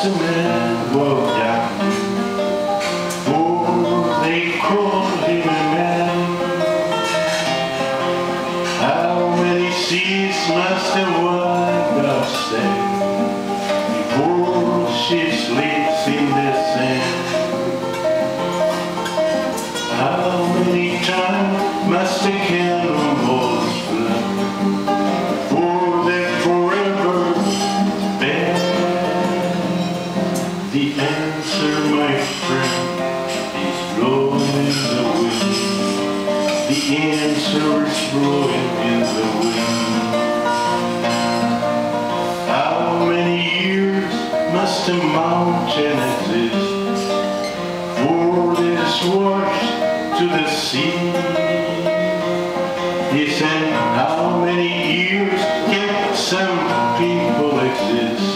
must a man walk down before they called him a man? How many seas must a white dove stand before she sleeps in the sand? How many times must a cannonballs fly before they're forever banned? The answer, my friend, is blowing in the wind. The answer is blowing in the wind. How many years must a mountain exist for this washed to the sea? He said, how many years can some people exist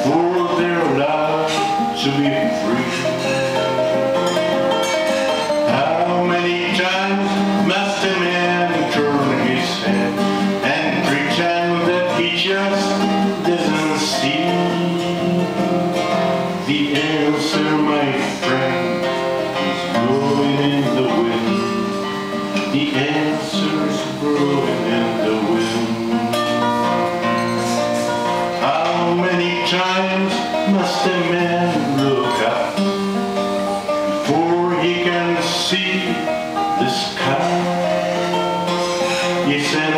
for their lives to be free? How many times must a man turn his head and pretend that he just doesn't see? The answer, my friend, is blowing in the wind. The answer is blowing in the wind. How many times must a man look up before he can see the sky? He said,